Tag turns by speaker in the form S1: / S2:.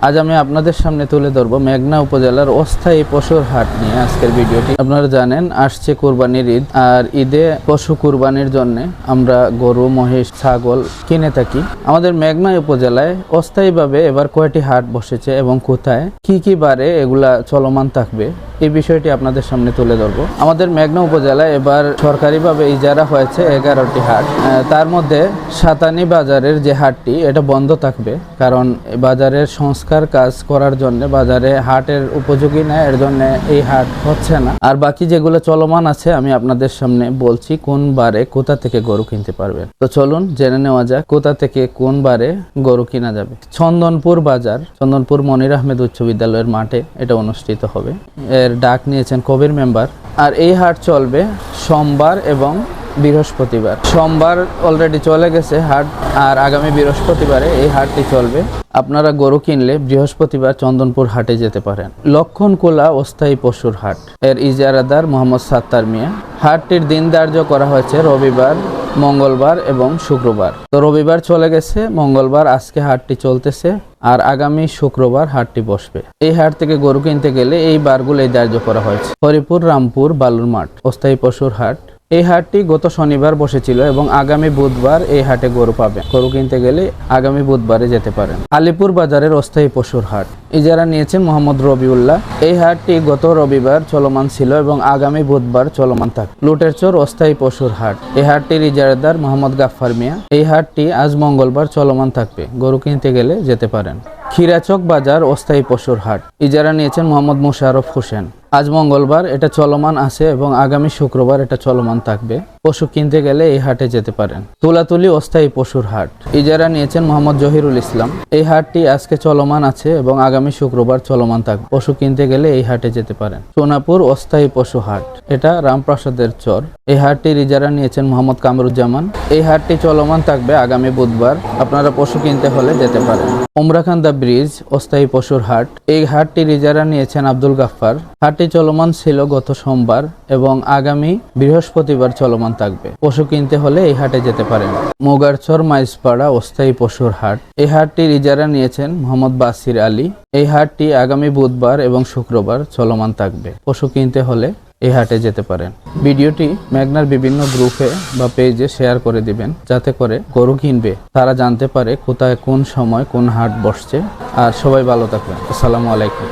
S1: আজ আমি আপনাদের সামনে তুলে ধরবো মেঘনা উপজেলার অস্থায়ী পশুর হাট নিয়ে আজকের ভিডিওটি। আপনারা জানেন আসছে কুরবানির ঈদ, আর ঈদে পশু কুরবানির জন্য আমরা গরু, মহিষ, ছাগল কিনে থাকি। আমাদের মেঘনা উপজেলায় অস্থায়ীভাবে এবার কয়টি হাট বসেছে এবং কোথায়, কি কি বারে এগুলা চলমান থাকবে, এই বিষয়টি আপনাদের সামনে তুলে ধরবো। আমাদের মেঘনা উপজেলায় এবার সরকারিভাবে ইজারা হয়েছে 11টি হাট। তার মধ্যে সাতানি বাজারের যে হাটটি, এটা বন্ধ থাকবে, কারণ বাজারের সংস্কার কাজ করার জন্য বাজারে হাটের উপযোগী না, এর জন্য এই হাট হচ্ছে না। আর বাকি যেগুলো চলমান আছে আমি আপনাদের সামনে বলছি কোন বারে কোথা থেকে গরু কিনতে পারবেন। তো চলুন জেনে নেওয়া যাক কোথা থেকে কোন বারে গরু কিনা যাবে। চন্দনপুর বাজার, চন্দনপুর মনির আহমেদ উচ্চ বিদ্যালয়ের মাঠে এটা অনুষ্ঠিত হবে। এর ডাক নিয়েছেন কবির মেম্বার। আর এই হাট চলবে সোমবার এবং বৃহস্পতিবার। সোমবার অলরেডি চলে গেছে হাট, আর আগামী বৃহস্পতিবারে এই হাটটি চলবে। আপনারা গরু কিনলে বৃহস্পতিবার চন্দনপুর হাটে যেতে পারেন। লক্ষণকুলা অস্থায়ী পশুর হাট, এর ইজারাদার মোহাম্মদ সাত্তার মিয়া। হাটটির দিন ধার্য করা হয়েছে রবিবার, মঙ্গলবার এবং শুক্রবার। তো রবিবার চলে গেছে, মঙ্গলবার আজকে হাটটি চলতেছে, আর আগামী শুক্রবার হাটটি বসবে। এই হাট থেকে গরু কিনতে গেলে এই বারগুলোই ধার্য করা হয়েছে। হরিপুর, রামপুর, বালুর মাঠ অস্থায়ী পশুর হাট। এই হাটটি গত শনিবার বসেছিল এবং আগামী বুধবার এই হাটে গরু পাবেন। গরু কিনতে গেলে আগামী বুধবারে যেতে পারেন। আলিপুর বাজারের অস্থায়ী পশুর হাট, ইজারা নিয়েছেন মোহাম্মদ রবিউল্লাহ। এই হাটটি গত রবিবার চলমান ছিল এবং আগামী বুধবার চলমান থাকবে। লুটেরচর অস্থায়ী পশুর হাট, এই হাটটির ইজারাদার মোহাম্মদ গাফফার মিয়া। এই হাটটি আজ মঙ্গলবার চলমান থাকবে, গরু কিনতে গেলে যেতে পারেন। খিরাচক বাজার অস্থায়ী পশুর হাট, ইজারা নিয়েছেন মোহাম্মদ মুশারফ হোসেন। আজ মঙ্গলবার এটা চলমান আছে এবং আগামী শুক্রবার এটা চলমান থাকবে। পশু কিনতে গেলে এই হাটে যেতে পারেন। তুলাতুলি অস্থায়ী পশুর হাট, ইজারা নিয়েছেন মোহাম্মদ জহিরুল ইসলাম। এই হাটটি আজকে চলমান আছে এবং আগামী শুক্রবার চলমান থাকবে। পশু কিনতে গেলে এই হাটে যেতে পারেন। সোনাপুর অস্থায়ী পশু হাট, এটা রামপ্রাসাদের চর। এই হাটটির ইজারা নিয়েছেন মোহাম্মদ কামরুজ্জামান। এই হাটটি চলমান থাকবে আগামী বুধবার। আপনারা পশু কিনতে হলে যেতে পারেন। উমরাখান্দা ব্রিজ অস্থায়ী পশুর হাট, এই হাটটির ইজারা নিয়েছেন আব্দুল গাফফার। হাটটি চলমান ছিল গত সোমবার এবং আগামী বৃহস্পতিবার চলমান থাকবে। পশু কিনতে হলে এই হাটে যেতে পারেন। মোগারচর মাইজপাড়া অস্থায়ী পশুর হাট, এই হাটটির ইজারা নিয়েছেন মোহাম্মদ বাসির আলী। এই হাটটি আগামী বুধবার এবং শুক্রবার চলমান থাকবে। পশু কিনতে হলে এই হাটে যেতে পারেন। ভিডিওটি মেঘনার বিভিন্ন গ্রুপে বা পেজে শেয়ার করে দিবেন, যাতে করে গরু কিনবে তারা জানতে পারে কোথায় কোন সময় কোন হাট বসছে। আর সবাই ভালো থাকবেন। আসসালামু আলাইকুম।